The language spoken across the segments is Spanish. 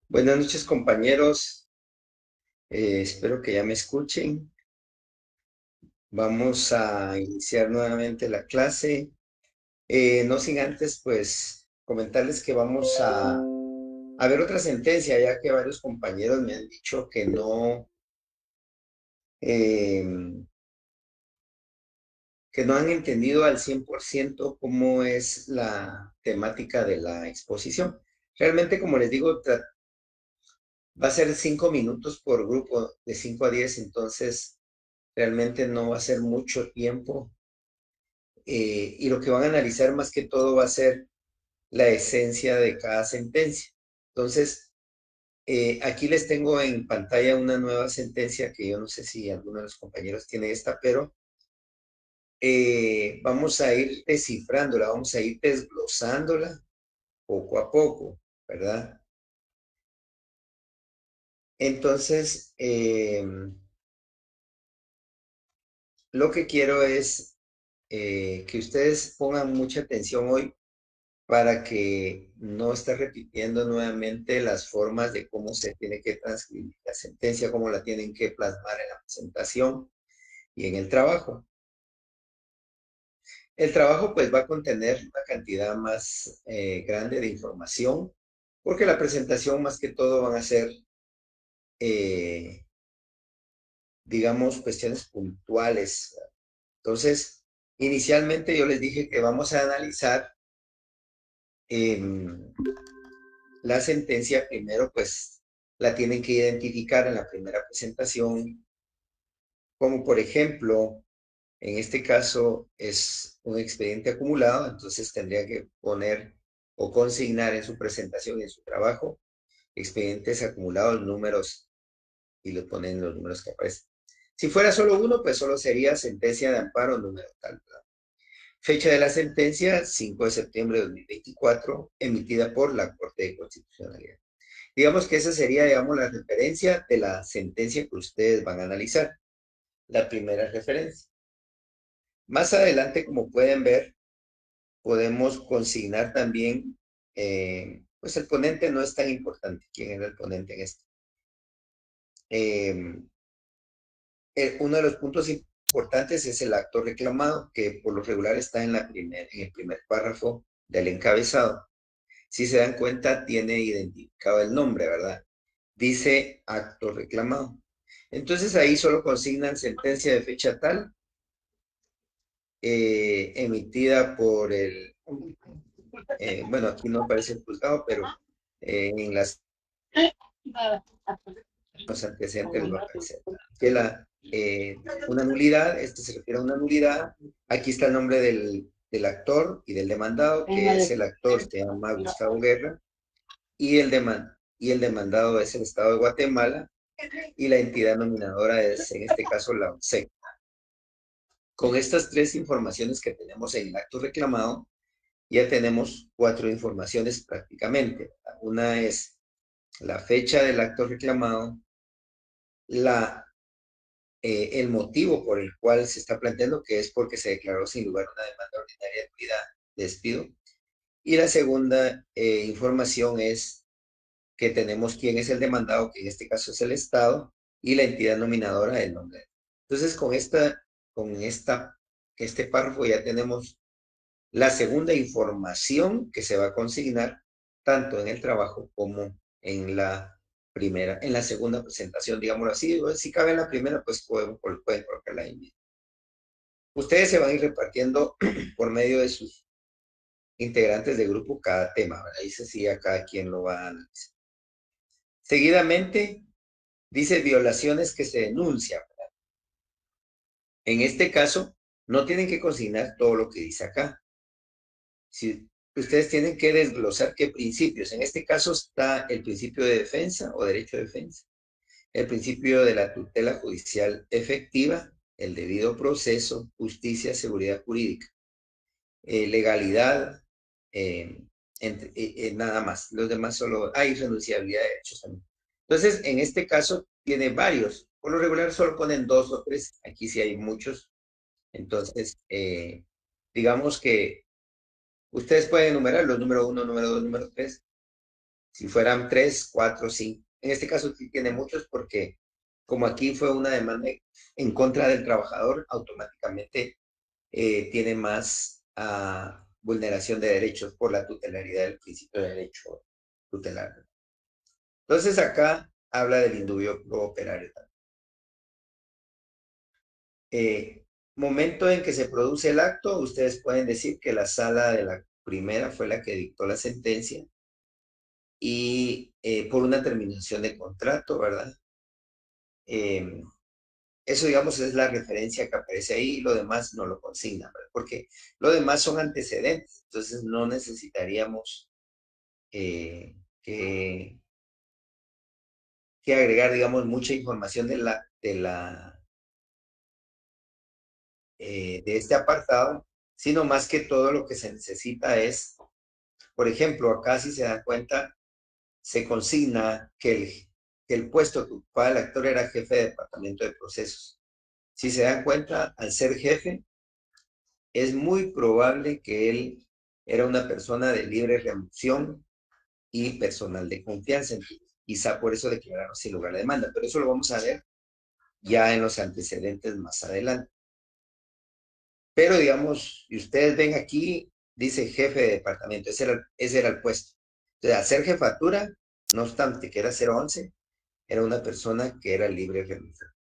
Buenas noches, compañeros. Espero que ya me escuchen. Vamos a iniciar nuevamente la clase. No sin antes, pues, comentarles que vamos a ver otra sentencia, ya que varios compañeros me han dicho eh, que no han entendido al 100% cómo es la temática de la exposición. Realmente, como les digo, va a ser 5 minutos por grupo, de 5 a 10, entonces realmente no va a ser mucho tiempo, y lo que van a analizar más que todo va a ser la esencia de cada sentencia. Entonces, aquí les tengo en pantalla una nueva sentencia que yo no sé si alguno de los compañeros tiene esta, pero vamos a ir descifrándola, vamos a ir desglosándola poco a poco, ¿verdad? Entonces, lo que quiero es que ustedes pongan mucha atención hoy para que no esté repitiendo nuevamente las formas de cómo se tiene que transcribir la sentencia, cómo la tienen que plasmar en la presentación y en el trabajo. El trabajo pues va a contener una cantidad más grande de información, porque la presentación más que todo van a ser, eh, digamos, cuestiones puntuales. Entonces, inicialmente yo les dije que vamos a analizar eh, la sentencia. Primero, pues la tienen que identificar en la primera presentación, como por ejemplo, en este caso es un expediente acumulado, entonces tendría que poner o consignar en su presentación y en su trabajo expedientes acumulados, números, y lo ponen los números que aparecen. Si fuera solo uno, pues solo sería sentencia de amparo número tal, ¿verdad? Fecha de la sentencia, 5 de septiembre de 2024, emitida por la Corte de Constitucionalidad. Digamos que esa sería, digamos, la referencia de la sentencia que ustedes van a analizar, la primera referencia. Más adelante, como pueden ver, podemos consignar también, pues el ponente no es tan importante. ¿Quién era el ponente en esto? Eh, Uno de los puntos importantes es el acto reclamado, que por lo regular está en el primer párrafo del encabezado. Si se dan cuenta, tiene identificado el nombre, ¿verdad? Dice acto reclamado. Entonces ahí solo consignan sentencia de fecha tal, emitida por bueno, aquí no aparece el juzgado, pero en los antecedentes les va a aparecer. Que una nulidad, este se refiere a una nulidad. Aquí está el nombre del actor y del demandado, que es el actor, se llama Gustavo Guerra, y el demandado es el Estado de Guatemala, y la entidad nominadora es, en este caso, la ONCE. Con estas tres informaciones que tenemos en el acto reclamado, ya tenemos cuatro informaciones prácticamente. Una es la fecha del acto reclamado, el motivo por el cual se está planteando, que es porque se declaró sin lugar una demanda ordinaria de nulidad de despido. Y la segunda información es que tenemos quién es el demandado, que en este caso es el Estado, y la entidad nominadora del nombre. Entonces, este párrafo ya tenemos la segunda información que se va a consignar tanto en el trabajo como en la segunda presentación, digámoslo así. Si cabe en la primera, pues pueden colocarla ahí. Ustedes se van a ir repartiendo por medio de sus integrantes de grupo cada tema, ¿verdad? Ahí se sigue a cada quien lo va a analizar. Seguidamente, dice violaciones que se denuncian, ¿verdad? En este caso, no tienen que consignar todo lo que dice acá. Si ustedes tienen que desglosar qué principios. En este caso está el principio de defensa o derecho de defensa, el principio de la tutela judicial efectiva, el debido proceso, justicia, seguridad jurídica, legalidad, eh, nada más. Los demás solo hay renunciabilidad de derechos también. Entonces, en este caso tiene varios. Por lo regular solo ponen dos o tres. Aquí sí hay muchos. Entonces, digamos que ustedes pueden enumerar los número uno, número dos, número tres, Si fueran 3, 4, 5. En este caso sí tiene muchos porque como aquí fue una demanda en contra del trabajador, automáticamente tiene más vulneración de derechos por la tutelaridad del principio de derecho tutelar. Entonces acá habla del indubio operario también. Momento en que se produce el acto, ustedes pueden decir que la sala de la primera fue la que dictó la sentencia y por una terminación de contrato, ¿verdad? Eh, Eso, digamos, es la referencia que aparece ahí y lo demás no lo consigna, ¿verdad? Porque lo demás son antecedentes, entonces no necesitaríamos eh, que, que agregar, digamos, mucha información de este apartado, sino más que todo lo que se necesita es, por ejemplo, acá si se dan cuenta, se consigna que el puesto que ocupaba el actor era jefe de departamento de procesos. Si se dan cuenta, al ser jefe, es muy probable que él era una persona de libre remoción y personal de confianza. Entonces, quizá por eso declararon sin lugar a demanda, pero eso lo vamos a ver ya en los antecedentes más adelante. Pero digamos, y ustedes ven aquí, dice jefe de departamento, ese era el puesto. Entonces, hacer jefatura, no obstante que era 011, era una persona que era libre de renuncia.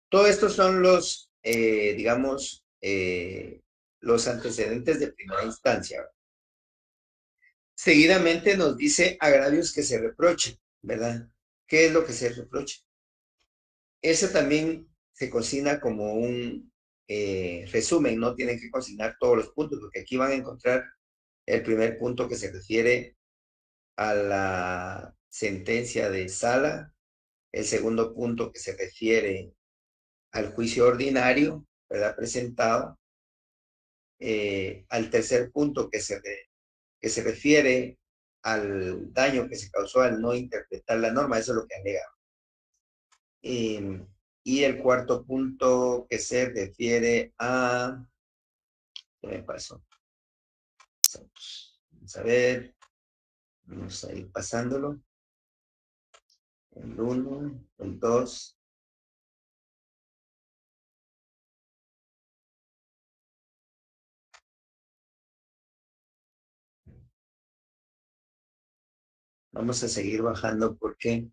Todo esto son los, digamos, los antecedentes de primera instancia. Seguidamente nos dice agravios que se reprochen, ¿verdad? ¿Qué es lo que se reprocha? Eso también se cocina como un resumen, no tienen que cocinar todos los puntos, porque aquí van a encontrar el primer punto que se refiere a la sentencia de sala, el segundo punto que se refiere al juicio ordinario, ¿verdad? Presentado, al tercer punto que se refiere al daño que se causó al no interpretar la norma, eso es lo que alega. Y el cuarto punto que se refiere a... ¿Qué me pasó? Vamos a ver, vamos a ir pasándolo. El 1, el 2. Vamos a seguir bajando porque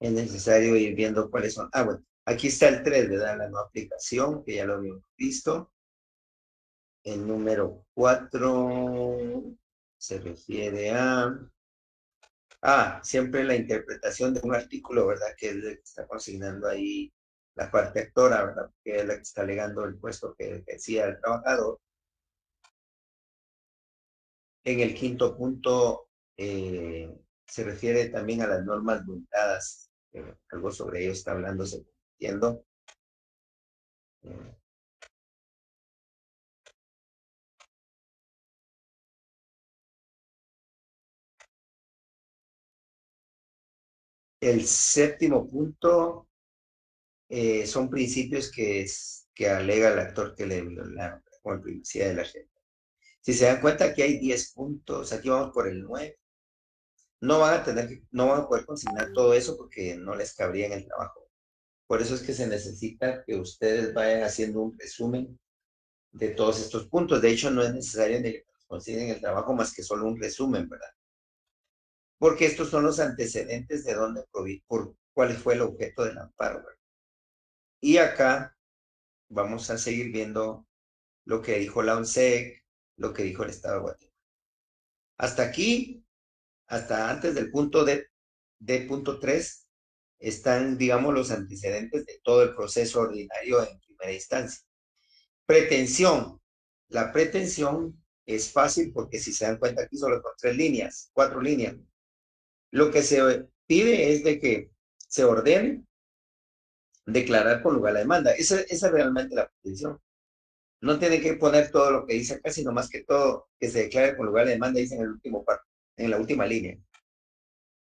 es necesario ir viendo cuáles son. Ah, bueno, aquí está el 3, ¿verdad? La no aplicación, que ya lo habíamos visto. El número 4 se refiere a... siempre la interpretación de un artículo, ¿verdad? Que es el que está consignando ahí la parte actora, ¿verdad? Que es la que está alegando el puesto que decía el trabajador. En el quinto punto se refiere también a las normas vulneradas. Algo sobre ello está hablándose, entiendo. Eh, el séptimo punto son principios que alega el actor que le violaron, como la privacidad de la gente. Si se dan cuenta, aquí hay 10 puntos, aquí vamos por el 9. No van a poder consignar todo eso porque no les cabría en el trabajo. Por eso es que se necesita que ustedes vayan haciendo un resumen de todos estos puntos. De hecho, no es necesario ni que consiguen el trabajo más que solo un resumen, ¿verdad? Porque estos son los antecedentes de dónde, por cuál fue el objeto del amparo, ¿verdad? Y acá vamos a seguir viendo lo que dijo la ONSEC, lo que dijo el Estado de Guatemala. Hasta aquí, hasta antes del punto D punto 3, están, digamos, los antecedentes de todo el proceso ordinario en primera instancia. Pretensión. La pretensión es fácil porque si se dan cuenta aquí solo son 3 líneas, 4 líneas. Lo que se pide es de que se ordene declarar con lugar la demanda. Esa es realmente la pretensión. No tiene que poner todo lo que dice acá, sino más que todo que se declare con lugar la demanda, dice en el último párrafo, en la última línea.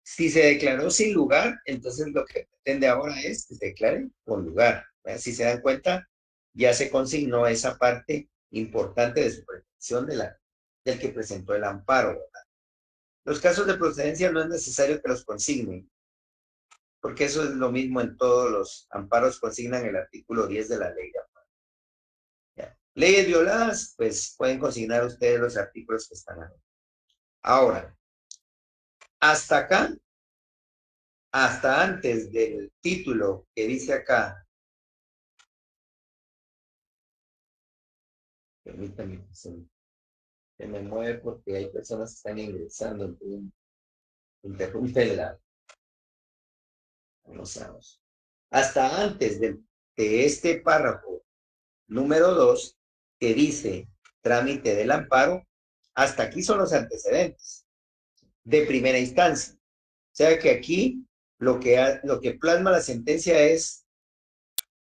Si se declaró sin lugar, entonces lo que pretende ahora es que se declare con lugar. Si se dan cuenta, ya se consignó esa parte importante de su pretensión del que presentó el amparo, ¿verdad? Los casos de procedencia no es necesario que los consignen, porque eso es lo mismo en todos los amparos, consignan el artículo 10 de la ley de amparo. ¿Ya? Leyes violadas, pues pueden consignar ustedes los artículos que están ahí. Ahora, hasta acá, hasta antes del título que dice acá, permítanme que se me mueve porque hay personas que están ingresando, entonces interrumpe la, no sabemos. Hasta antes de este párrafo número 2, que dice trámite del amparo, hasta aquí son los antecedentes de primera instancia. O sea que aquí lo que plasma la sentencia es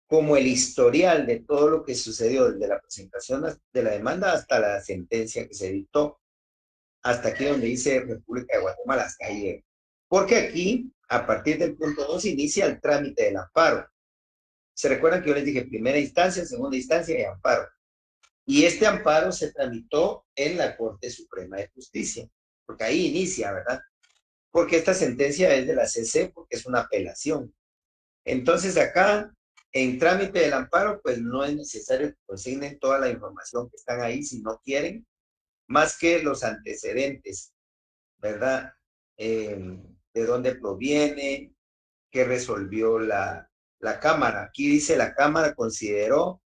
como el historial de todo lo que sucedió desde la presentación de la demanda hasta la sentencia que se dictó. Hasta aquí donde dice República de Guatemala, hasta ahí. Porque aquí, a partir del punto 2, inicia el trámite del amparo. Se recuerdan que yo les dije primera instancia, segunda instancia y amparo. Y este amparo se tramitó en la Corte Suprema de Justicia, porque ahí inicia, ¿verdad? Porque esta sentencia es de la CC, porque es una apelación. Entonces acá, en trámite del amparo, pues no es necesario que consignen toda la información que están ahí si no quieren, más que los antecedentes, ¿verdad? De dónde proviene, qué resolvió la Cámara. Aquí dice la Cámara consideró,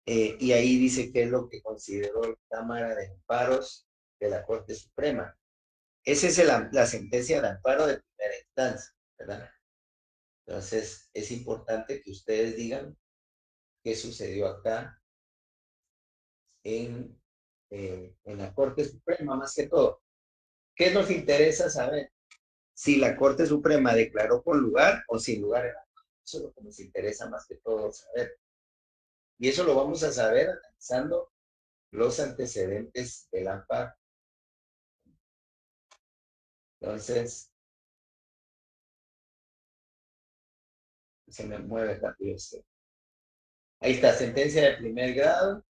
y ahí dice qué es lo que consideró la Cámara de Amparos de la Corte Suprema. Esa es la sentencia de amparo de primera instancia, ¿verdad? Entonces, es importante que ustedes digan qué sucedió acá en la Corte Suprema, más que todo. ¿Qué nos interesa saber? Si la Corte Suprema declaró con lugar o sin lugar. Eso es lo que nos interesa más que todo saber. Y eso lo vamos a saber analizando los antecedentes del amparo. Entonces, se me mueve rápido esto. Ahí está, sentencia de primer grado.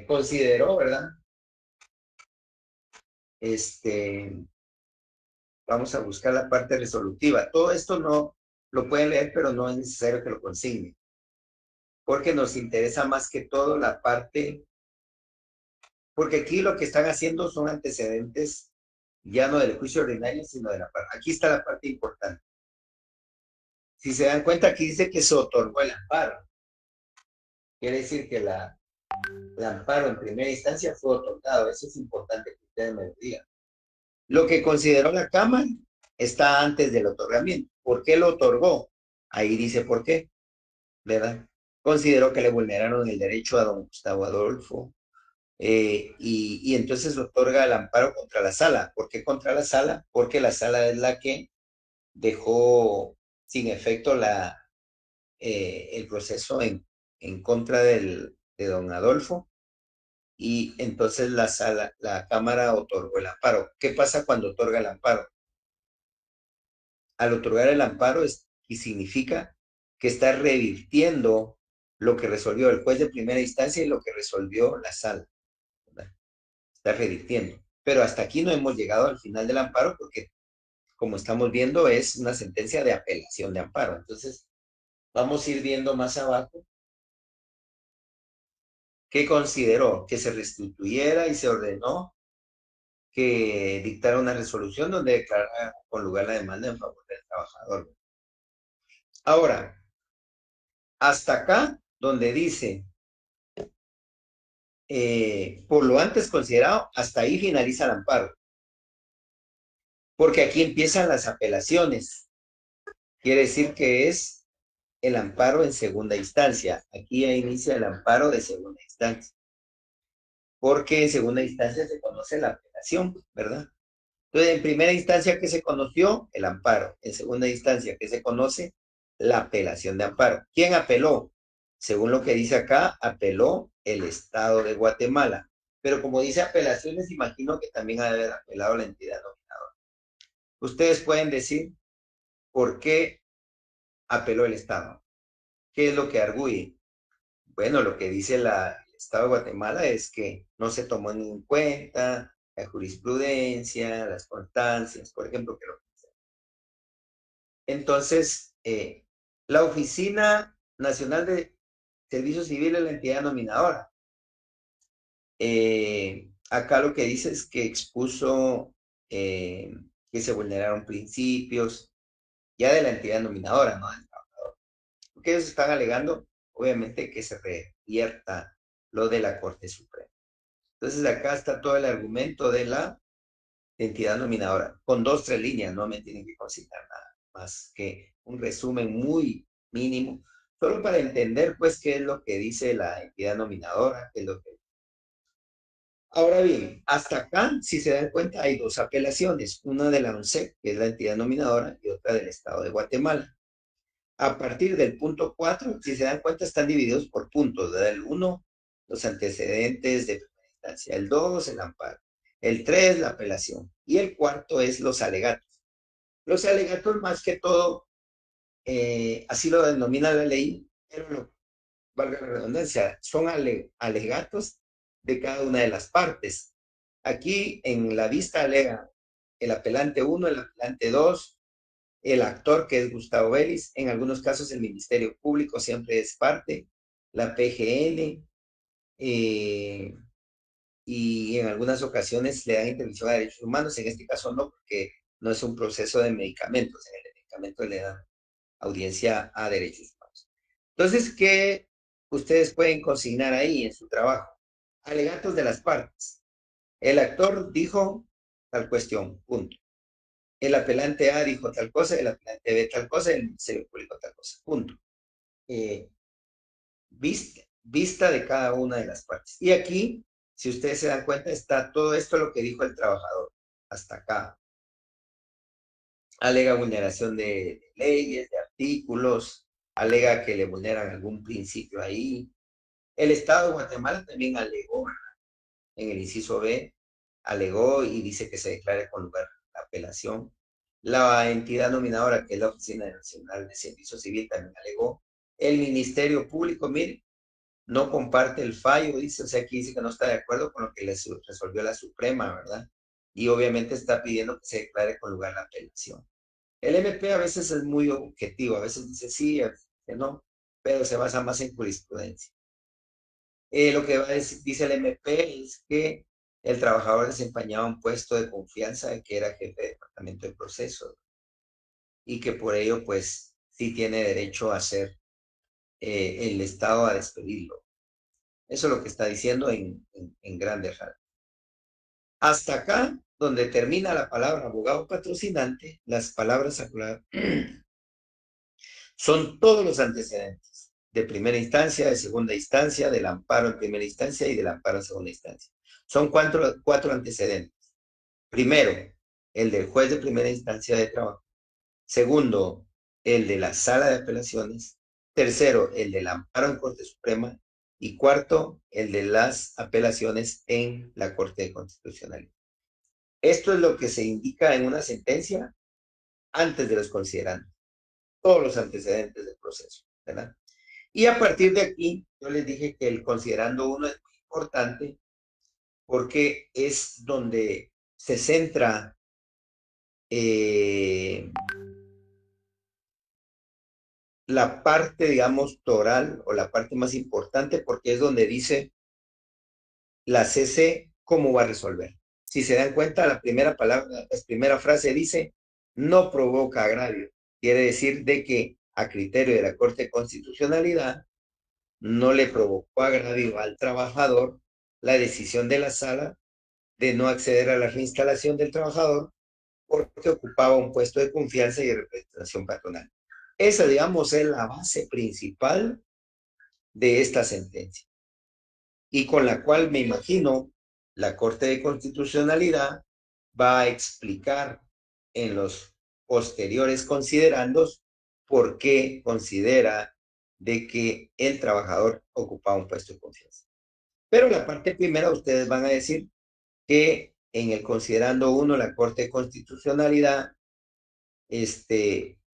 Consideró, ¿verdad? Vamos a buscar la parte resolutiva. Todo esto no lo pueden leer, pero no es necesario que lo consignen, porque nos interesa más que todo la parte, porque aquí lo que están haciendo son antecedentes ya no del juicio ordinario, sino de la parte. Aquí está la parte importante. Si se dan cuenta, aquí dice que se otorgó el amparo. Quiere decir que el amparo en primera instancia fue otorgado. Eso es importante que ustedes me lo digan. Lo que consideró la Cámara está antes del otorgamiento. ¿Por qué lo otorgó? Ahí dice por qué, ¿verdad? Consideró que le vulneraron el derecho a don Gustavo Adolfo y entonces otorga el amparo contra la sala. ¿Por qué contra la sala? Porque la sala es la que dejó sin efecto el proceso en contra de don Adolfo y entonces la Cámara otorgó el amparo. ¿Qué pasa cuando otorga el amparo? Al otorgar el amparo y significa que está revirtiendo lo que resolvió el juez de primera instancia y lo que resolvió la sala, ¿verdad? Está revirtiendo. Pero hasta aquí no hemos llegado al final del amparo porque, como estamos viendo, es una sentencia de apelación de amparo. Entonces, vamos a ir viendo más abajo qué consideró que se restituyera y se ordenó que dictara una resolución donde declarara con lugar la demanda en favor del trabajador. Ahora, hasta acá, donde dice, por lo antes considerado, hasta ahí finaliza el amparo. Porque aquí empiezan las apelaciones. Quiere decir que es el amparo en segunda instancia. Aquí ya inicia el amparo de segunda instancia. Porque en segunda instancia se conoce la apelación, ¿verdad? Entonces, en primera instancia, ¿qué se conoció? El amparo. En segunda instancia, ¿qué se conoce? La apelación de amparo. ¿Quién apeló? Según lo que dice acá, apeló el Estado de Guatemala. Pero como dice apelaciones, imagino que también ha de haber apelado la entidad nominadora. Ustedes pueden decir por qué apeló el Estado. ¿Qué es lo que arguye? Bueno, lo que dice el Estado de Guatemala es que no se tomó en cuenta la jurisprudencia, las constancias, por ejemplo, que lo entonces, la Oficina Nacional de Servicio Civil es la entidad nominadora. Acá lo que dice es que expuso que se vulneraron principios ya de la entidad nominadora, ¿no? Porque ellos están alegando, obviamente, que se revierta lo de la Corte Suprema. Entonces, acá está todo el argumento de la entidad nominadora, con dos, tres líneas, no me tienen que consignar nada más que un resumen muy mínimo, solo para entender, pues, qué es lo que dice la entidad nominadora, qué es lo que... Ahora bien, hasta acá, si se dan cuenta, hay dos apelaciones, una de la ONCE, que es la entidad nominadora, y otra del Estado de Guatemala. A partir del punto 4, si se dan cuenta, están divididos por puntos, ¿verdad? El 1, los antecedentes de primera instancia, el 2, el amparo, el 3, la apelación, y el cuarto es los alegatos. Los alegatos, más que todo, así lo denomina la ley, pero valga la redundancia, son alegatos de cada una de las partes. Aquí en la vista alega el apelante 1, el apelante 2, el actor que es Gustavo Vélez, en algunos casos el Ministerio Público siempre es parte, la PGN, y en algunas ocasiones le dan intervención a derechos humanos, en este caso no, porque no es un proceso de medicamentos, en el medicamento le dan audiencia a derechos humanos. Entonces, ¿qué ustedes pueden consignar ahí en su trabajo? Alegatos de las partes. El actor dijo tal cuestión, punto. El apelante A dijo tal cosa, el apelante B tal cosa, el Ministerio Público tal cosa, punto. Eh, vista de cada una de las partes. Y aquí, si ustedes se dan cuenta, está todo esto lo que dijo el trabajador. Hasta acá. Alega vulneración de leyes, de artículos, alega que le vulneran algún principio ahí. El Estado de Guatemala también alegó en el inciso B, alegó y dice que se declare con lugar la apelación. La entidad nominadora, que es la Oficina Nacional de Servicio Civil, también alegó. El Ministerio Público, mire, no comparte el fallo, dice, o sea, aquí dice que no está de acuerdo con lo que le resolvió la Suprema, ¿verdad? Y obviamente está pidiendo que se declare con lugar la apelación. El MP a veces es muy objetivo, a veces dice sí, a veces dice no, pero se basa más en jurisprudencia. Lo que dice el MP es que el trabajador desempeñaba un puesto de confianza de que era jefe de departamento de procesos y que por ello, pues, sí tiene derecho a ser el Estado a despedirlo. Eso es lo que está diciendo en grandes rasgos. Hasta acá, donde termina la palabra abogado patrocinante, las palabras son todos los antecedentes de primera instancia, de segunda instancia, del amparo en primera instancia y del amparo en segunda instancia. Son cuatro antecedentes. Primero, el del juez de primera instancia de trabajo. Segundo, el de la sala de apelaciones. Tercero, el del amparo en Corte Suprema. Y cuarto, el de las apelaciones en la Corte de Constitucionalidad. Esto es lo que se indica en una sentencia antes de los considerandos, todos los antecedentes del proceso, ¿verdad? Y a partir de aquí, yo les dije que el considerando uno es muy importante porque es donde se centra la parte, digamos, toral o la parte más importante porque es donde dice la CC cómo va a resolver. Si se dan cuenta, la primera palabra, la primera frase dice no provoca agravio. Quiere decir de que a criterio de la Corte de Constitucionalidad no le provocó agravio al trabajador la decisión de la sala de no acceder a la reinstalación del trabajador porque ocupaba un puesto de confianza y de representación patronal. Esa, digamos, es la base principal de esta sentencia y con la cual me imagino la Corte de Constitucionalidad va a explicar en los posteriores considerandos por qué considera de que el trabajador ocupaba un puesto de confianza. Pero la parte primera, ustedes van a decir que en el considerando uno, la Corte de Constitucionalidad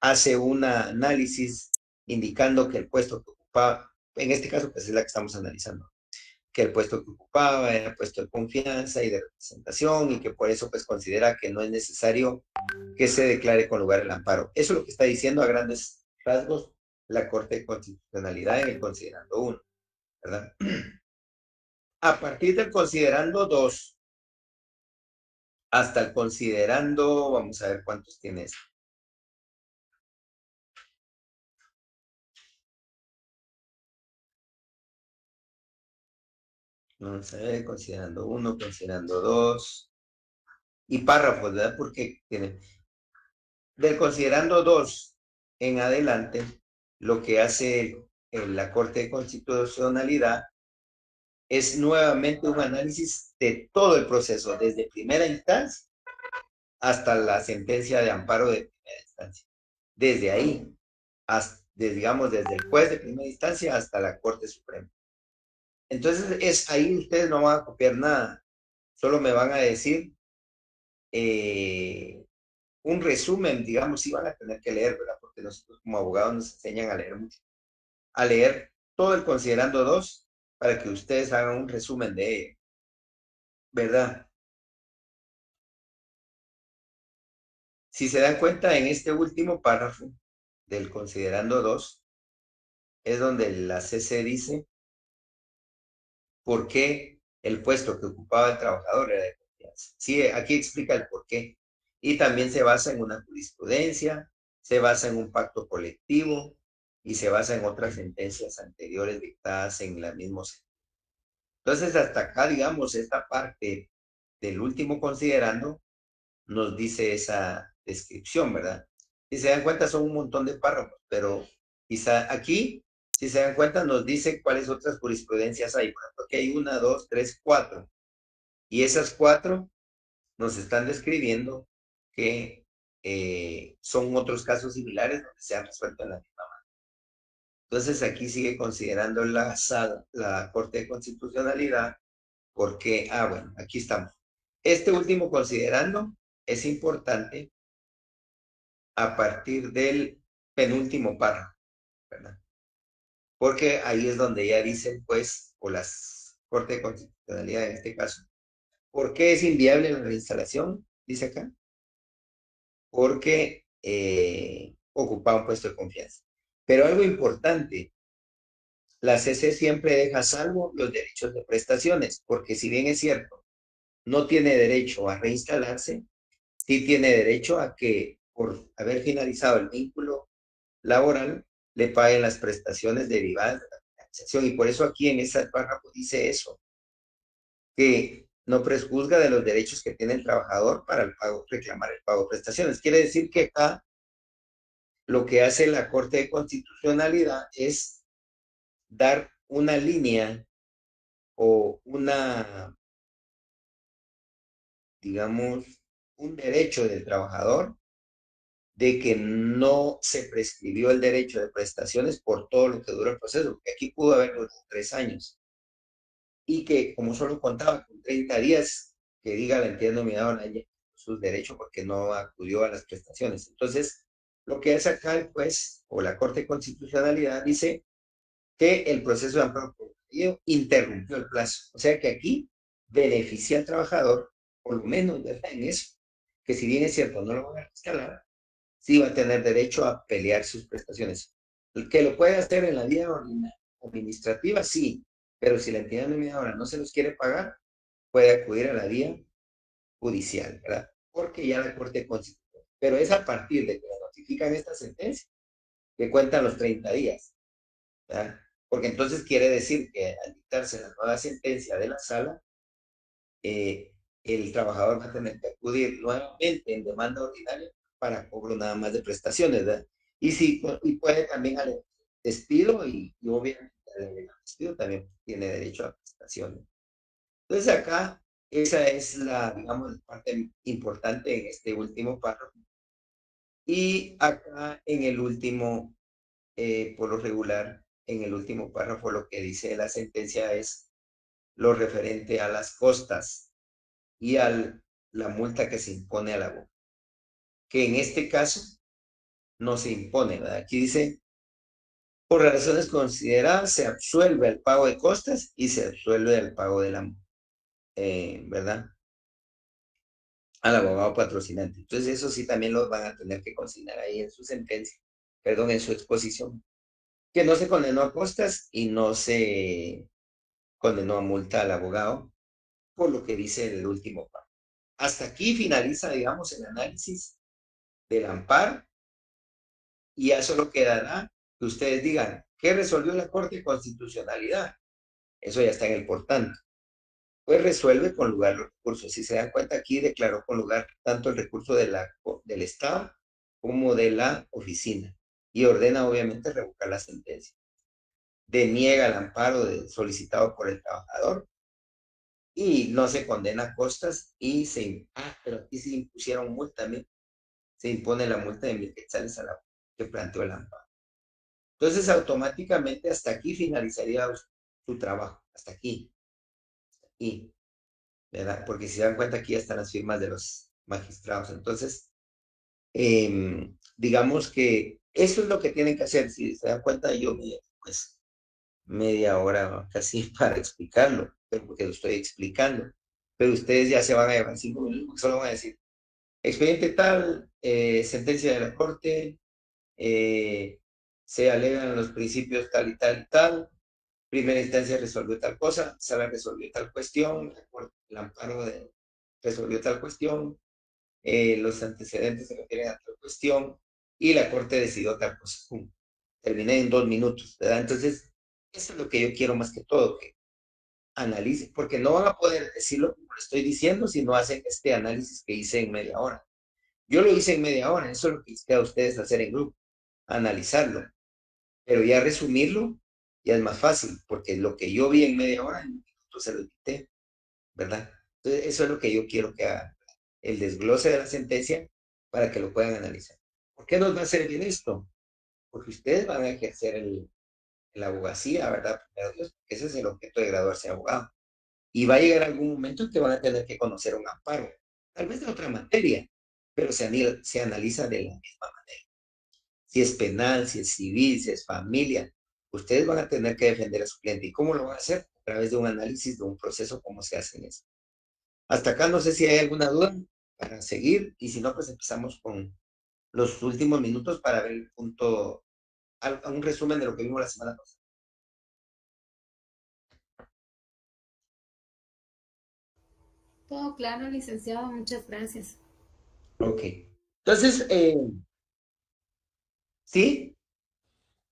hace un análisis indicando que el puesto que ocupaba, en este caso, pues es la que estamos analizando, que el puesto que ocupaba era puesto de confianza y de representación y que por eso pues considera que no es necesario que se declare con lugar el amparo. Eso es lo que está diciendo a grandes rasgos la Corte de Constitucionalidad en el considerando 1, ¿verdad? A partir del considerando 2 hasta el considerando, vamos a ver cuántos tienes. Vamos a ver, considerando 1, considerando 2 y párrafos, ¿verdad? Porque tiene del considerando 2 en adelante, lo que hace la Corte de Constitucionalidad es nuevamente un análisis de todo el proceso, desde primera instancia hasta la sentencia de amparo de primera instancia. Desde ahí, hasta, digamos, desde el juez de primera instancia hasta la Corte Suprema. Entonces, es ahí ustedes no van a copiar nada, solo me van a decir un resumen, digamos, sí van a tener que leer, ¿verdad? Porque nosotros como abogados nos enseñan a leer mucho, a leer todo el considerando 2 para que ustedes hagan un resumen de, ¿verdad? Si se dan cuenta, en este último párrafo del considerando 2 es donde la CC dice por qué el puesto que ocupaba el trabajador era de confianza. Sí, aquí explica el por qué. Y también se basa en una jurisprudencia, se basa en un pacto colectivo y se basa en otras sentencias anteriores dictadas en la misma. Entonces, hasta acá, digamos, esta parte del último considerando nos dice esa descripción, ¿verdad? Si se dan cuenta, son un montón de párrafos, pero quizá aquí, si se dan cuenta, nos dice cuáles otras jurisprudencias hay. Por ejemplo, aquí hay 1, 2, 3, 4. Y esas 4 nos están describiendo que son otros casos similares donde se han resuelto en la misma manera. Entonces, aquí sigue considerando la Corte de Constitucionalidad porque, bueno, aquí estamos. Este último considerando es importante a partir del penúltimo párrafo, ¿verdad? Porque ahí es donde ya dicen, pues, o las Corte de Constitucionalidad en este caso, ¿por qué es inviable la reinstalación? Dice acá, porque ocupaba un puesto de confianza. Pero algo importante, la CC siempre deja a salvo los derechos de prestaciones, porque si bien es cierto, no tiene derecho a reinstalarse, sí tiene derecho a que por haber finalizado el vínculo laboral le paguen las prestaciones derivadas de la finalización. Y por eso aquí en ese párrafo dice eso, que no prejuzga de los derechos que tiene el trabajador para el pago, reclamar el pago de prestaciones. Quiere decir que acá lo que hace la Corte de Constitucionalidad es dar una línea o una, digamos, un derecho del trabajador de que no se prescribió el derecho de prestaciones por todo lo que dura el proceso, porque aquí pudo haber 3 años, y que como solo contaba con 30 días, que diga la entidad nominadora sus derechos porque no acudió a las prestaciones. Entonces, lo que hace acá el juez o la Corte de Constitucionalidad dice que el proceso de amparo interrumpió el plazo. O sea que aquí beneficia al trabajador, por lo menos ¿verdad? En eso, que si bien es cierto, no lo van a instalar, sí va a tener derecho a pelear sus prestaciones. El que lo puede hacer en la vía administrativa, sí, pero si la entidad nominadora no se los quiere pagar, puede acudir a la vía judicial, ¿verdad? Porque ya la Corte Constitucional. Pero es a partir de que la notifican esta sentencia que cuentan los 30 días, ¿verdad? Porque entonces quiere decir que al dictarse la nueva sentencia de la sala, el trabajador va a tener que acudir nuevamente en demanda ordinaria para cobro nada más de prestaciones, ¿verdad? Y puede también al despido y obviamente el despido también tiene derecho a prestaciones. Entonces acá esa es la, digamos, la parte importante en este último párrafo. Y acá en el último, por lo regular, en el último párrafo lo que dice la sentencia es lo referente a las costas y a la multa que se impone al abogado, que en este caso no se impone, ¿verdad? Aquí dice Por razones consideradas, se absuelve el pago de costas y se absuelve el pago de la, ¿verdad? Al abogado patrocinante. Entonces, eso sí también lo van a tener que consignar ahí en su sentencia, perdón, en su exposición, que no se condenó a costas y no se condenó a multa al abogado, por lo que dice el último párrafo. Hasta aquí finaliza, digamos, el análisis del amparo y ya solo quedará que ustedes digan, ¿qué resolvió la Corte de Constitucionalidad? Eso ya está en el por tanto. Pues resuelve con lugar los recursos. Si se dan cuenta, aquí declaró con lugar tanto el recurso del Estado como de la oficina y ordena obviamente revocar la sentencia. Deniega el amparo solicitado por el trabajador y no se condena a costas y pero aquí se impusieron multa también. Se impone la multa de 1,000 quetzales a la que planteó el amparo. Entonces, automáticamente hasta aquí finalizaría su trabajo, hasta aquí, y, ¿verdad? Porque si se dan cuenta, aquí ya están las firmas de los magistrados. Entonces, digamos que eso es lo que tienen que hacer. Si se dan cuenta, yo pues media hora casi para explicarlo, pero porque lo estoy explicando. Pero ustedes ya se van a llevar 5 minutos, solo van a decir, expediente tal, sentencia de la Corte, eh, se alegan los principios tal y tal y tal, primera instancia resolvió tal cosa, sala resolvió tal cuestión, el amparo resolvió tal cuestión, los antecedentes se refieren a tal cuestión y la Corte decidió tal cosa. Pum. Terminé en 2 minutos, ¿verdad? Entonces, eso es lo que yo quiero más que todo, que analicen, porque no van a poder decirlo como lo estoy diciendo si no hacen este análisis que hice en media hora. Yo lo hice en media hora, eso es lo que les queda a ustedes hacer en grupo, analizarlo, pero ya resumirlo ya es más fácil, porque lo que yo vi en media hora, en un minuto se lo dicté, ¿verdad? Entonces, eso es lo que yo quiero que hagan, el desglose de la sentencia para que lo puedan analizar. ¿Por qué nos va a servir esto? Porque ustedes van a ejercer la abogacía, ¿verdad? Primero Dios, porque ese es el objeto de graduarse de abogado. Y va a llegar algún momento en que van a tener que conocer un amparo, tal vez de otra materia, pero se analiza de la misma manera. Si es penal, si es civil, si es familia, ustedes van a tener que defender a su cliente. ¿Y cómo lo van a hacer? A través de un análisis, de un proceso, cómo se hace en eso. Hasta acá no sé si hay alguna duda para seguir y si no, pues empezamos con los últimos minutos para ver el punto, un resumen de lo que vimos la semana pasada. Todo claro, licenciado, muchas gracias. Ok. Entonces, sí,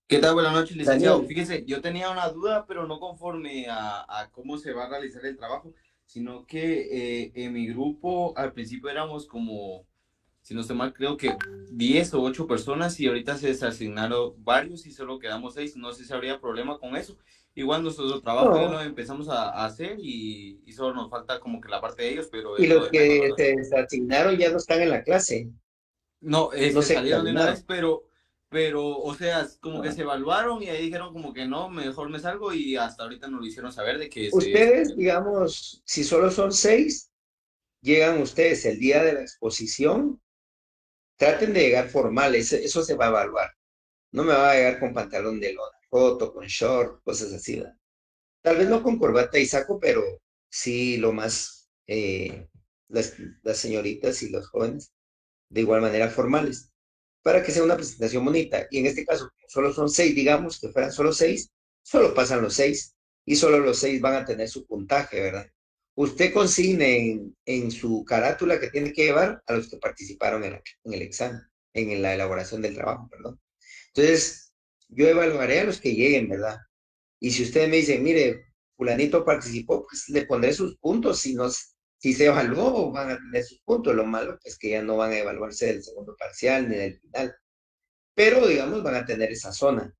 ¿Qué tal? Buenas noches, licenciado. Daniel. Fíjese, yo tenía una duda, pero no conforme a cómo se va a realizar el trabajo, sino que en mi grupo al principio éramos como, si no estoy mal, creo que 10 o 8 personas y ahorita se desasignaron varios y solo quedamos 6. No sé si habría problema con eso. Igual nuestro trabajo ya lo No. empezamos a hacer y solo nos falta como que la parte de ellos, pero Y es lo los de menos, que ¿verdad? se desasignaron ya no están en la clase, No, no se se salieron de una examinaron. vez, pero, o sea, como que Ah. se evaluaron y ahí dijeron como que no, mejor me salgo y hasta ahorita nos lo hicieron saber de que se... Ustedes, digamos, si solo son 6, llegan ustedes el día de la exposición, traten de llegar formales, eso se va a evaluar. No me va a llegar con pantalón de lona, foto, con short, cosas así, ¿verdad? Tal vez no con corbata y saco, pero sí lo más, las señoritas y los jóvenes, de igual manera formales, para que sea una presentación bonita. Y en este caso, como solo son 6, digamos que fueran solo 6, solo pasan los 6 y solo los 6 van a tener su puntaje, ¿verdad? Usted consigne en su carátula que tiene que llevar a los que participaron en el examen, en la elaboración del trabajo, perdón. Entonces, yo evaluaré a los que lleguen, ¿verdad? Y si ustedes me dicen, mire, fulanito participó, pues le pondré sus puntos. Si, no, si se evaluó, van a tener sus puntos. Lo malo es que ya no van a evaluarse del segundo parcial ni del final. Pero, digamos, van a tener esa zona.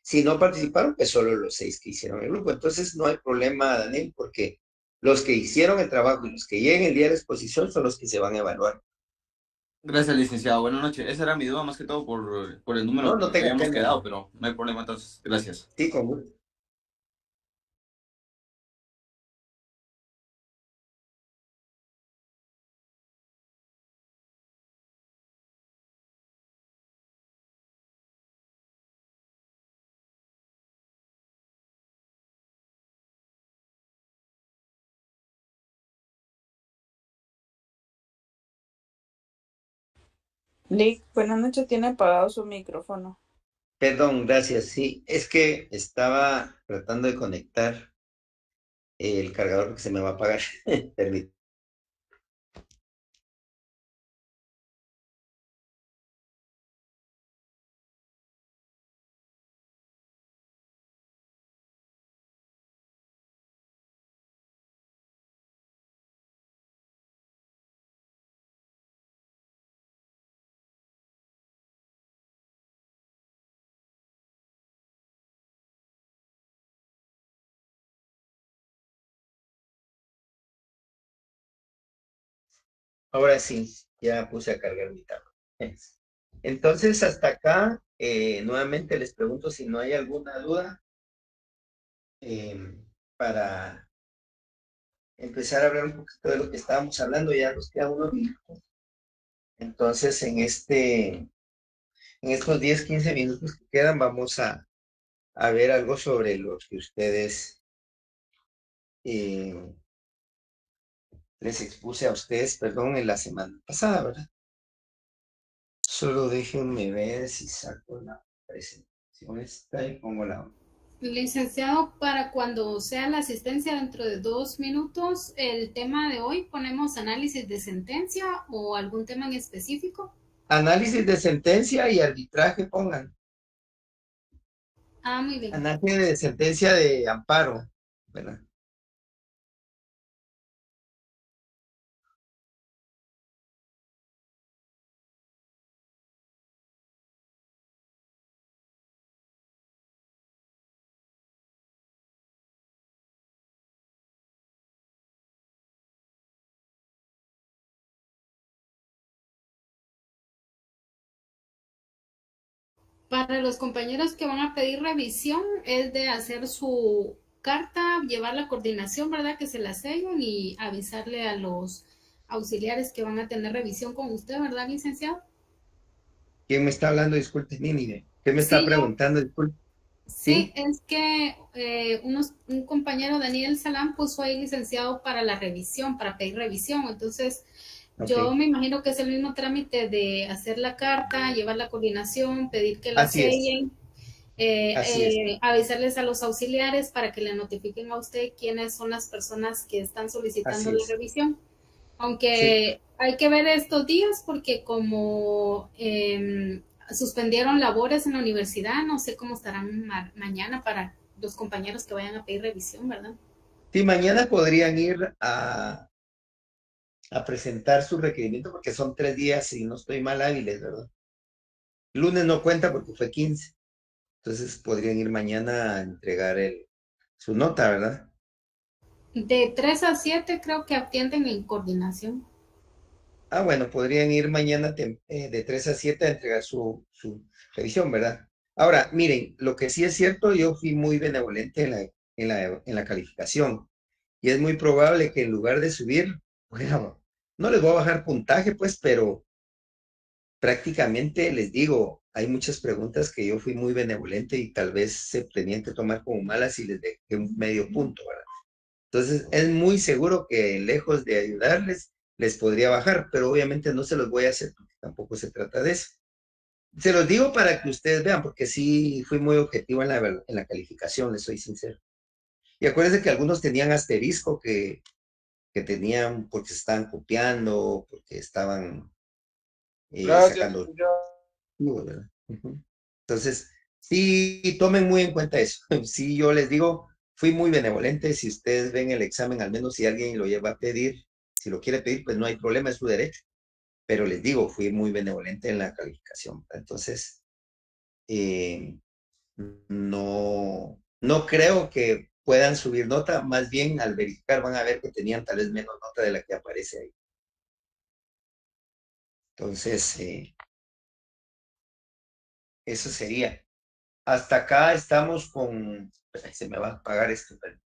Si no participaron, pues solo los 6 que hicieron el grupo. Entonces, no hay problema, Daniel, porque los que hicieron el trabajo y los que lleguen el día de la exposición son los que se van a evaluar. Gracias, licenciado. Buenas noches. Esa era mi duda más que todo por el No, número no que tenga habíamos pena. quedado, pero no hay problema entonces. Gracias. Sí, con gusto. Lick, buenas noches, tiene apagado su micrófono. Perdón, gracias. Sí, es que estaba tratando de conectar el cargador que se me va a apagar. Permítame. Ahora sí, ya puse a cargar mi tablet. Entonces, hasta acá, nuevamente les pregunto si no hay alguna duda para empezar a hablar un poquito de lo que estábamos hablando. Ya nos queda unos minutos. Entonces, en estos 10 15 minutos que quedan, vamos a ver algo sobre lo que ustedes eh, les expuse a ustedes, perdón, en la semana pasada, ¿verdad? Solo déjenme ver si saco la presentación esta y pongo la... Licenciado, para cuando sea la asistencia dentro de 2 minutos, el tema de hoy ponemos análisis de sentencia o algún tema en específico. Análisis de sentencia y arbitraje pongan. Ah, muy bien. Análisis de sentencia de amparo, ¿verdad? Para los compañeros que van a pedir revisión, es de hacer su carta, llevar la coordinación, ¿verdad? Que se la sellen y avisarle a los auxiliares que van a tener revisión con usted, ¿verdad, licenciado? ¿Quién me está hablando? Disculpe, Nínive. ¿Qué me está Sí, yo. preguntando? Disculpe. Sí, ¿Sí? es que un compañero, Daniel Salán, puso ahí licenciado para la revisión, para pedir revisión. Entonces, Ok. yo me imagino que es el mismo trámite de hacer la carta, llevar la coordinación, pedir que la Así es. sellen, Así es. avisarles a los auxiliares para que le notifiquen a usted quiénes son las personas que están solicitando Así la es. revisión. Sí. Aunque hay que ver estos días porque como suspendieron labores en la universidad, no sé cómo estarán mañana para los compañeros que vayan a pedir revisión, ¿verdad? Sí, mañana podrían ir a presentar su requerimiento porque son 3 días, si no estoy mal, hábiles, ¿verdad? Lunes no cuenta porque fue 15. Entonces podrían ir mañana a entregar su nota, ¿verdad? De 3 a 7 creo que atienden en coordinación. Ah, bueno, podrían ir mañana de 3 a 7 a entregar su revisión, ¿verdad? Ahora, miren, lo que sí es cierto, yo fui muy benevolente en la calificación y es muy probable que en lugar de subir, bueno, no les voy a bajar puntaje, pues, pero prácticamente les digo, hay muchas preguntas que yo fui muy benevolente y tal vez se tenían que tomar como malas y les dejé un medio punto, ¿verdad? Entonces, es muy seguro que lejos de ayudarles, les podría bajar, pero obviamente no se los voy a hacer porque tampoco se trata de eso. Se los digo para que ustedes vean, porque sí fui muy objetivo en la calificación, les soy sincero. Y acuérdense que algunos tenían asterisco que tenían porque se estaban copiando, porque estaban Gracias, sacando, licenciado. ¿verdad? Ujú. Entonces, sí, tomen muy en cuenta eso. Sí, yo les digo, fui muy benevolente. Si ustedes ven el examen, al menos si alguien lo lleva a pedir, si lo quiere pedir, pues no hay problema, es su derecho. Pero les digo, fui muy benevolente en la calificación. Entonces, eh, no creo que puedan subir nota, más bien al verificar van a ver que tenían tal vez menos nota de la que aparece ahí. Entonces, eso sería. Hasta acá estamos con, ay, se me va a apagar esto, pero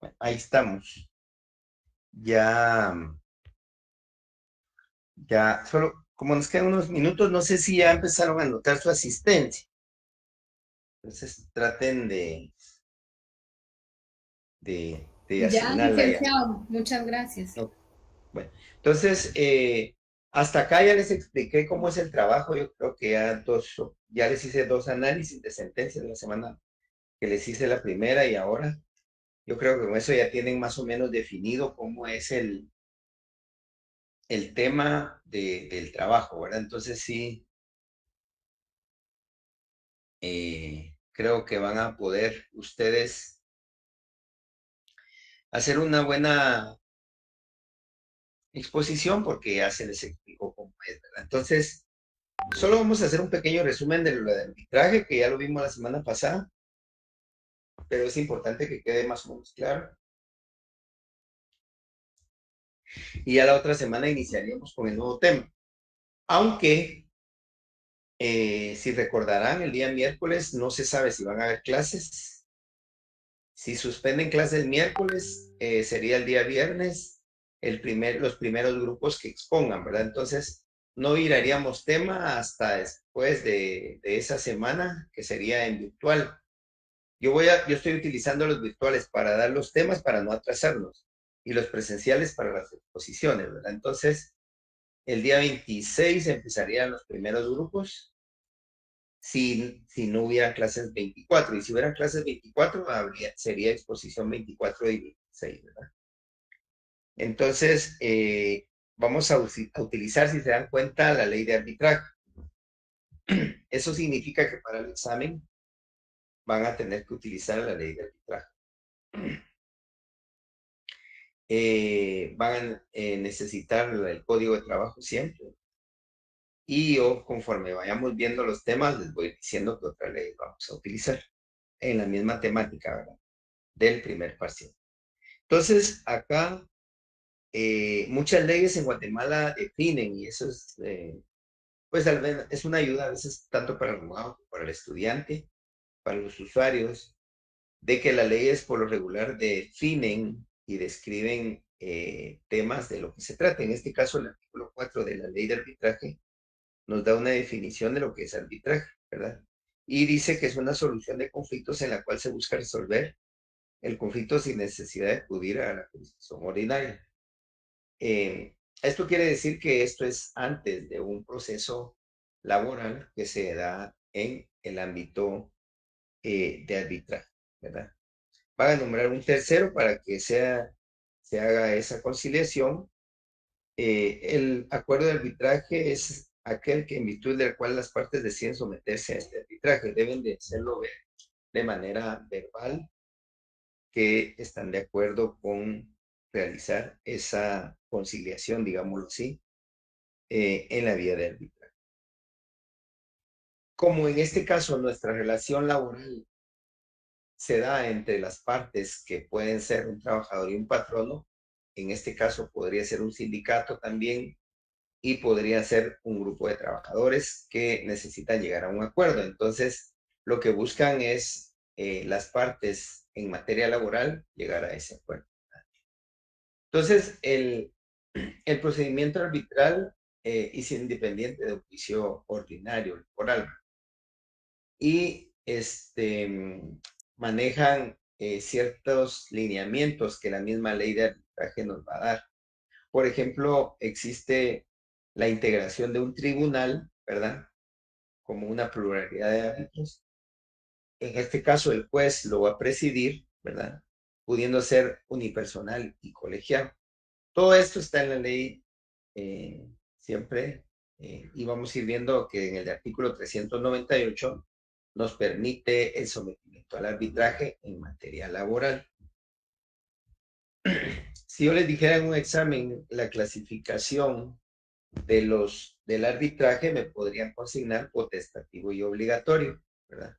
Bueno, ahí estamos. Ya, solo como nos quedan unos minutos, no sé si ya empezaron a notar su asistencia. Entonces traten de Ya, asignarla ya. licenciado, muchas gracias. ¿No? Bueno, entonces, hasta acá ya les expliqué cómo es el trabajo. Yo creo que ya les hice 2 análisis de sentencias la semana que les hice la primera y ahora. Yo creo que con eso ya tienen más o menos definido cómo es el tema del trabajo, ¿verdad? Entonces sí, creo que van a poder ustedes hacer una buena exposición porque ya se les explicó cómo es, ¿verdad? Entonces, solo vamos a hacer un pequeño resumen de lo del arbitraje, que ya lo vimos la semana pasada, pero es importante que quede más o menos claro. Y ya la otra semana iniciaríamos con el nuevo tema. Aunque, si recordarán, el día miércoles no se sabe si van a haber clases. Si suspenden clases el miércoles, sería el día viernes los primeros grupos que expongan, ¿verdad? Entonces, no viraríamos tema hasta después de esa semana, que sería en virtual. Yo estoy utilizando los virtuales para dar los temas para no atrasarnos y los presenciales para las exposiciones, ¿verdad? Entonces, el día 26 empezarían los primeros grupos si no hubiera clases 24. Y si hubieran clases 24, sería exposición 24 y 26, ¿verdad? Entonces, vamos a utilizar, si se dan cuenta, la ley de arbitraje. Eso significa que para el examen van a tener que utilizar la ley de arbitraje. Van a necesitar el código de trabajo siempre. Y yo, conforme vayamos viendo los temas, les voy diciendo qué otra ley vamos a utilizar en la misma temática, ¿verdad? Del primer parcial. Entonces, acá muchas leyes en Guatemala definen, y eso es, pues es una ayuda a veces tanto para el abogado como para el estudiante, para los usuarios, de que las leyes por lo regular definen y describen temas de lo que se trata. En este caso, el artículo 4 de la ley de arbitraje nos da una definición de lo que es arbitraje, ¿verdad? Y dice que es una solución de conflictos en la cual se busca resolver el conflicto sin necesidad de acudir a la jurisdicción ordinaria. Esto quiere decir que esto es antes de un proceso laboral que se da en el ámbito de arbitraje, ¿verdad? Van a nombrar un tercero para que se haga esa conciliación. El acuerdo de arbitraje es aquel que en virtud del cual las partes deciden someterse a este arbitraje. Deben de hacerlo de manera verbal que están de acuerdo con realizar esa conciliación, digámoslo así, en la vía de arbitraje. Como en este caso nuestra relación laboral se da entre las partes que pueden ser un trabajador y un patrono, en este caso podría ser un sindicato también y podría ser un grupo de trabajadores que necesitan llegar a un acuerdo. Entonces, lo que buscan es las partes en materia laboral llegar a ese acuerdo. Entonces, el procedimiento arbitral es independiente de un juicio ordinario, laboral. Y manejan ciertos lineamientos que la misma ley de arbitraje nos va a dar. Por ejemplo, existe la integración de un tribunal, ¿verdad? Como una pluralidad de árbitros. En este caso, el juez lo va a presidir, ¿verdad? Pudiendo ser unipersonal y colegiado. Todo esto está en la ley siempre, y vamos a ir viendo que en el artículo 398 nos permite el sometimiento al arbitraje en materia laboral. Si yo les dijera en un examen la clasificación del arbitraje, me podrían consignar potestativo y obligatorio, ¿verdad?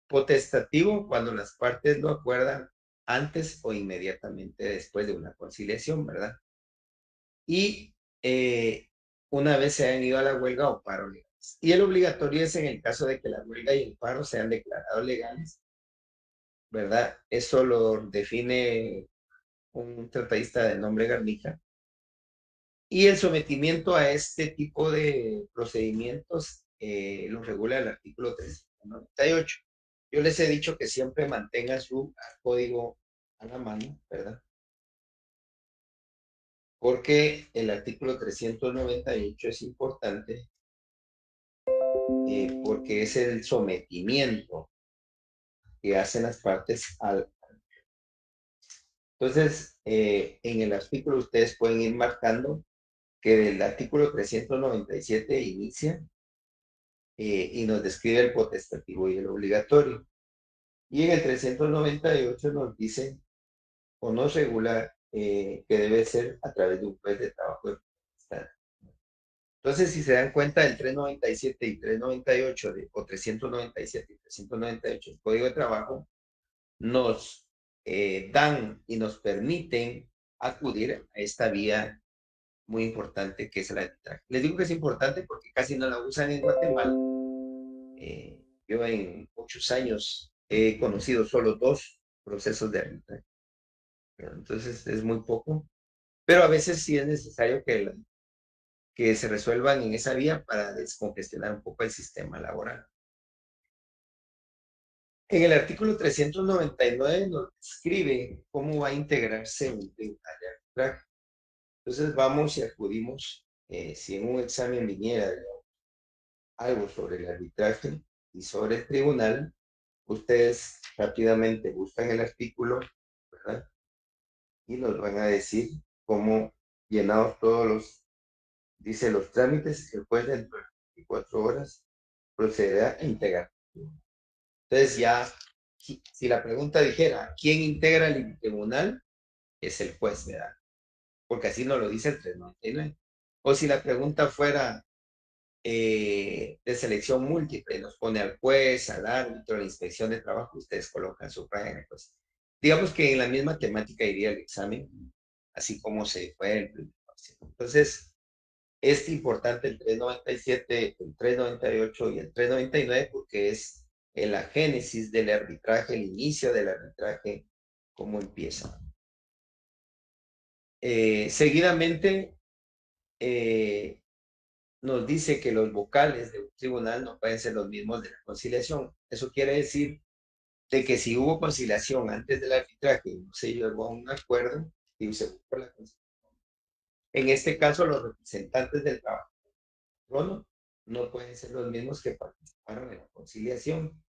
Potestativo cuando las partes lo acuerdan antes o inmediatamente después de una conciliación, ¿verdad? Y una vez se hayan ido a la huelga o paro legales. Y el obligatorio es en el caso de que la huelga y el paro sean declarados legales, ¿verdad? Eso lo define un tratadista de nombre Garnica, y el sometimiento a este tipo de procedimientos lo regula el artículo 398. Yo les he dicho que siempre mantengan su código a la mano, ¿verdad? Porque el artículo 398 es importante porque es el sometimiento que hacen las partes al. Entonces, en el artículo ustedes pueden ir marcando que el artículo 397 inicia y nos describe el potestativo y el obligatorio. Y en el 398 nos dice o nos regula que debe ser a través de un juez de trabajo de potestad. Entonces, si se dan cuenta, el 397 y 398 o 397 y 398 del Código de Trabajo nos dan y nos permiten acudir a esta vía muy importante que es el arbitraje. Les digo que es importante porque casi no la usan en Guatemala. Yo en muchos años he conocido solo 2 procesos de arbitraje. Entonces es muy poco. Pero a veces sí es necesario que se resuelvan en esa vía para descongestionar un poco el sistema laboral. En el artículo 399 nos describe cómo va a integrarse un tribunal de arbitraje. Entonces vamos y acudimos, si en un examen viniera algo sobre el arbitraje y sobre el tribunal, ustedes rápidamente buscan el artículo, ¿verdad? Y nos van a decir cómo llenados todos dice los trámites, el juez dentro de 24 horas procederá a integrar. Entonces ya, si la pregunta dijera, ¿quién integra el tribunal? Es el juez, ¿verdad? Porque así nos lo dice el 399. O si la pregunta fuera de selección múltiple, nos pone al juez, al árbitro, a la inspección de trabajo, ustedes colocan su raya, pues. Digamos que en la misma temática iría el examen, así como se fue el primer. Entonces, es importante el 397, el 398 y el 399 porque es la génesis del arbitraje, el inicio del arbitraje, cómo empieza. Seguidamente, nos dice que los vocales de un tribunal no pueden ser los mismos de la conciliación. Eso quiere decir de que si hubo conciliación antes del arbitraje y no se llegó a un acuerdo y se buscó la conciliación, en este caso los representantes del trabajo no pueden ser los mismos que participaron en la conciliación,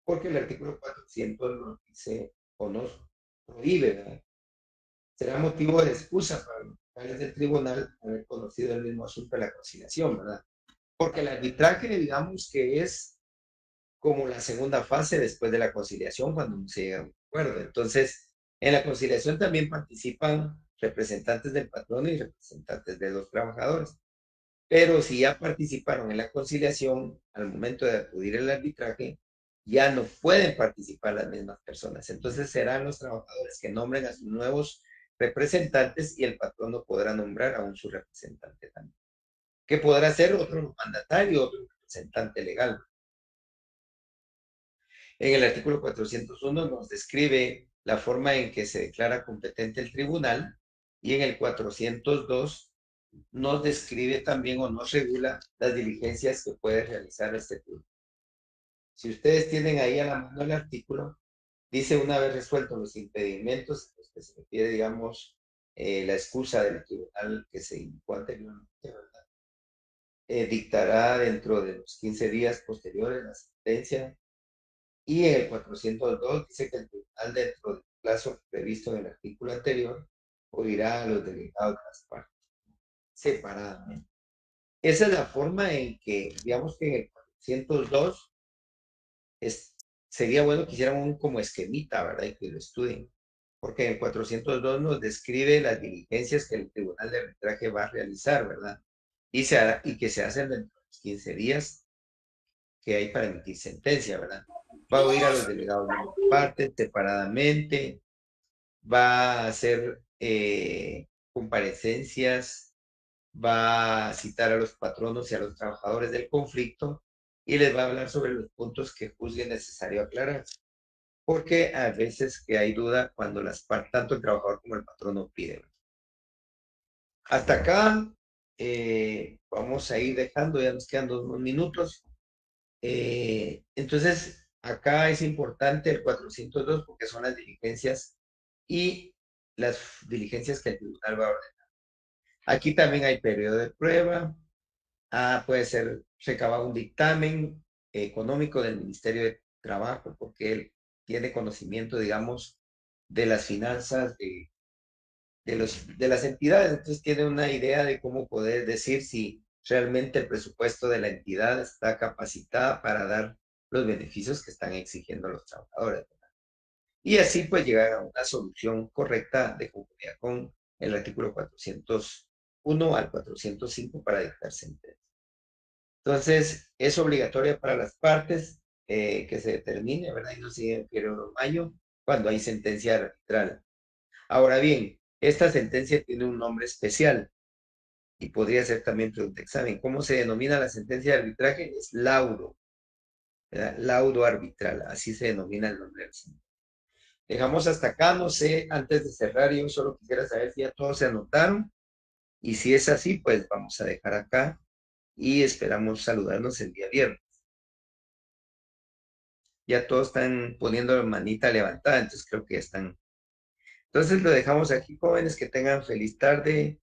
porque el artículo 400 nos dice o nos prohíbe, ¿verdad? Será motivo de excusa para los vocales del tribunal haber conocido el mismo asunto de la conciliación, ¿verdad? Porque el arbitraje, digamos que es como la segunda fase después de la conciliación, cuando no se llega a un acuerdo. Entonces, en la conciliación también participan representantes del patrono y representantes de los trabajadores. Pero si ya participaron en la conciliación, al momento de acudir al arbitraje, ya no pueden participar las mismas personas. Entonces serán los trabajadores que nombren a sus nuevos representantes y el patrono podrá nombrar a su representante también, que podrá ser otro mandatario, otro representante legal. En el artículo 401 nos describe la forma en que se declara competente el tribunal y en el 402 nos describe también o nos regula las diligencias que puede realizar este tribunal. Si ustedes tienen ahí a la mano el artículo, dice una vez resueltos los impedimentos, los que se refiere, digamos, la excusa del tribunal que se indicó anteriormente, ¿verdad? Dictará dentro de los 15 días posteriores la sentencia. Y en el 402 dice que el tribunal, dentro del plazo previsto en el artículo anterior, oirá a los delegados de las partes separadamente. Esa es la forma en que, digamos que en el 402 sería bueno que hicieran un como esquemita, ¿verdad? Y que lo estudien. Porque en el 402 nos describe las diligencias que el tribunal de arbitraje va a realizar, ¿verdad? Y que se hacen dentro de los 15 días que hay para emitir sentencia, ¿verdad? Va a oír a los delegados de las partes separadamente, va a hacer comparecencias, va a citar a los patronos y a los trabajadores del conflicto y les va a hablar sobre los puntos que juzgue necesario aclarar. porque a veces que hay duda cuando tanto el trabajador como el patrón no piden. Hasta acá vamos a ir dejando, ya nos quedan 2 minutos. Entonces, acá es importante el 402 porque son las diligencias y las diligencias que el tribunal va a ordenar. Aquí también hay periodo de prueba. Puede ser recabado un dictamen económico del Ministerio de Trabajo porque él tiene conocimiento, digamos, de las finanzas de las entidades, entonces tiene una idea de cómo poder decir si realmente el presupuesto de la entidad está capacitada para dar los beneficios que están exigiendo los trabajadores, ¿verdad? Y así pues llegar a una solución correcta de conformidad con el artículo 401 al 405 para dictar sentencia. Entonces, es obligatoria para las partes que se determine, ¿verdad? Y no sigue el periodo de mayo cuando hay sentencia arbitral. Ahora bien, esta sentencia tiene un nombre especial y podría ser también pregunta de examen. ¿Cómo se denomina la sentencia de arbitraje? Es laudo, ¿verdad? Laudo arbitral, así se denomina el nombre del sentencia. Dejamos hasta acá, no sé, antes de cerrar, yo solo quisiera saber si ya todos se anotaron y si es así, pues vamos a dejar acá y esperamos saludarnos el día viernes. Ya todos están poniendo la manita levantada, entonces creo que ya están. Entonces lo dejamos aquí, jóvenes, que tengan feliz tarde.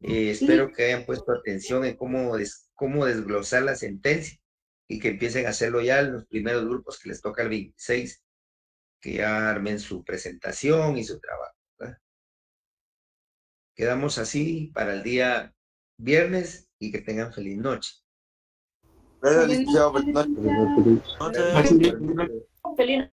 Espero que hayan puesto atención en cómo desglosar la sentencia y que empiecen a hacerlo ya en los primeros grupos que les toca el 26, que ya armen su presentación y su trabajo, ¿verdad? Quedamos así para el día viernes y que tengan feliz noche. Gracias, licenciado. Feliz noche. Feliz noche. Feliz